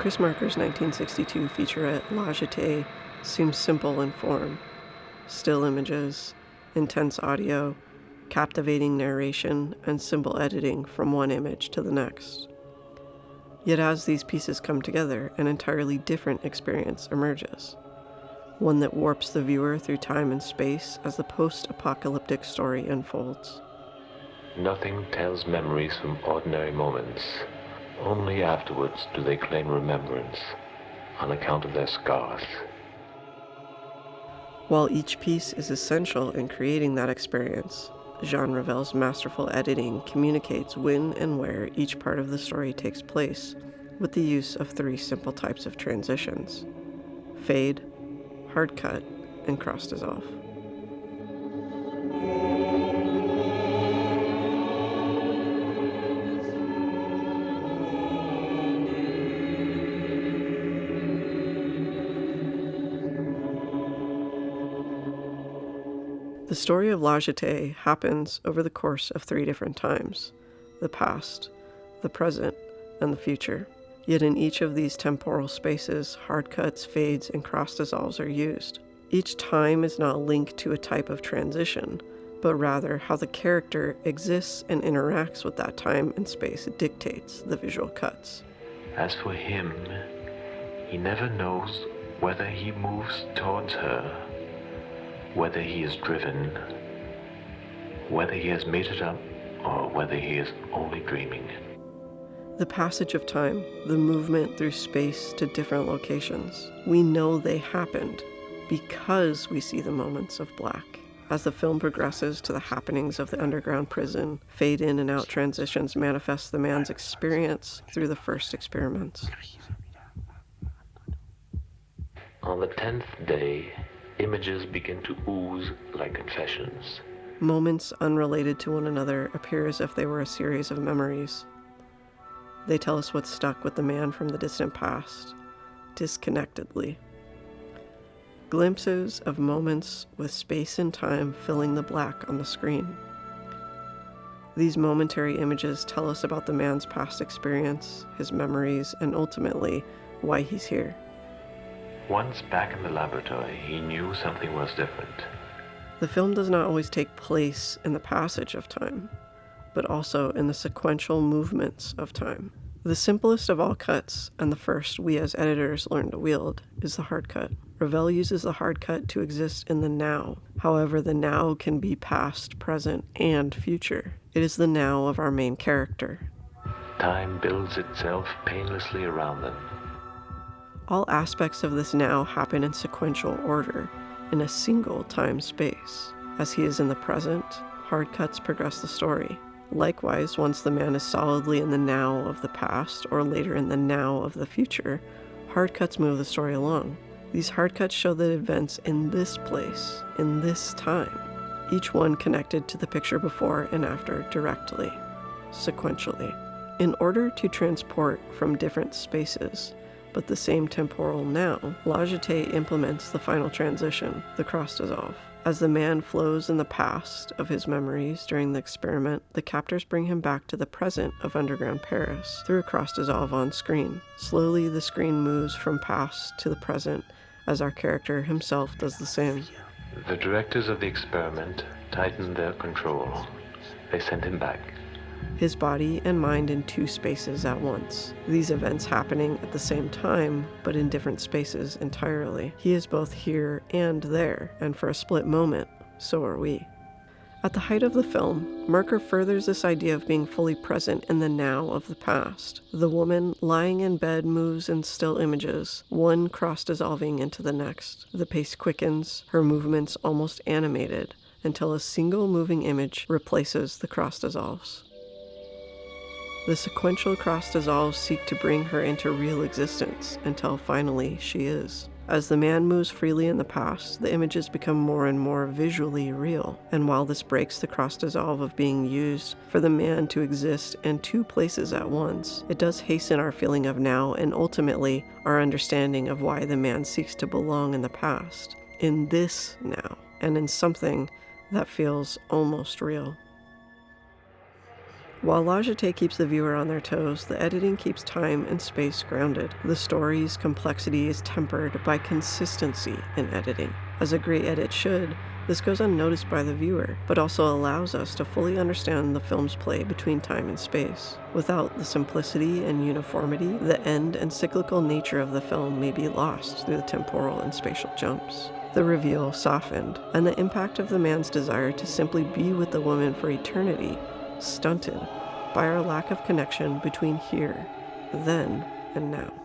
Chris Marker's 1962 featurette La Jetee seems simple in form. Still images, intense audio, captivating narration, and simple editing from one image to the next. Yet as these pieces come together, an entirely different experience emerges. One that warps the viewer through time and space as the post-apocalyptic story unfolds. Nothing tells memories from ordinary moments. Only afterwards do they claim remembrance on account of their scars. While each piece is essential in creating that experience, Jean Ravel's masterful editing communicates when and where each part of the story takes place with the use of 3 simple types of transitions: fade, hard cut, and cross dissolve. The story of La Jetee happens over the course of 3 different times: the past, the present, and the future. Yet in each of these temporal spaces, hard cuts, fades, and cross dissolves are used. Each time is not linked to a type of transition, but rather how the character exists and interacts with that time and space dictates the visual cuts. As for him, he never knows whether he moves towards her, whether he is driven, whether he has made it up, or whether he is only dreaming. The passage of time, the movement through space to different locations, we know they happened because we see the moments of black. As the film progresses to the happenings of the underground prison, fade in and out transitions manifest the man's experience through the first experiments. On the 10th day, images begin to ooze like confessions. Moments unrelated to one another appear as if they were a series of memories. They tell us what's stuck with the man from the distant past, disconnectedly. Glimpses of moments with space and time filling the black on the screen. These momentary images tell us about the man's past experience, his memories, and ultimately, why he's here. Once back in the laboratory, he knew something was different. The film does not always take place in the passage of time, but also in the sequential movements of time. The simplest of all cuts, and the first we as editors learn to wield, is the hard cut. Ravel uses the hard cut to exist in the now. However, the now can be past, present, and future. It is the now of our main character. Time builds itself painlessly around them. All aspects of this now happen in sequential order, in a single time-space. As he is in the present, hard cuts progress the story. Likewise, once the man is solidly in the now of the past, or later in the now of the future, hard cuts move the story along. These hard cuts show the events in this place, in this time, each one connected to the picture before and after directly, sequentially. In order to transport from different spaces, but the same temporal now, La Jetee implements the final transition, the cross dissolve. As the man flows in the past of his memories during the experiment, the captors bring him back to the present of underground Paris through a cross dissolve on screen. Slowly, the screen moves from past to the present as our character himself does the same. The directors of the experiment tightened their control. They sent him back. His body and mind in 2 spaces at once. These events happening at the same time, but in different spaces entirely. He is both here and there, and for a split moment, so are we. At the height of the film, Marker furthers this idea of being fully present in the now of the past. The woman lying in bed moves in still images, one cross-dissolving into the next. The pace quickens, her movements almost animated, until a single moving image replaces the cross-dissolves. The sequential cross-dissolves seek to bring her into real existence, until finally she is. As the man moves freely in the past, the images become more and more visually real, and while this breaks the cross-dissolve of being used for the man to exist in 2 places at once, it does hasten our feeling of now and ultimately our understanding of why the man seeks to belong in the past, in this now, and in something that feels almost real. While Jetee keeps the viewer on their toes, the editing keeps time and space grounded. The story's complexity is tempered by consistency in editing. As a great edit should, this goes unnoticed by the viewer, but also allows us to fully understand the film's play between time and space. Without the simplicity and uniformity, the end and cyclical nature of the film may be lost through the temporal and spatial jumps. The reveal softened, and the impact of the man's desire to simply be with the woman for eternity stunted by our lack of connection between here, then, and now.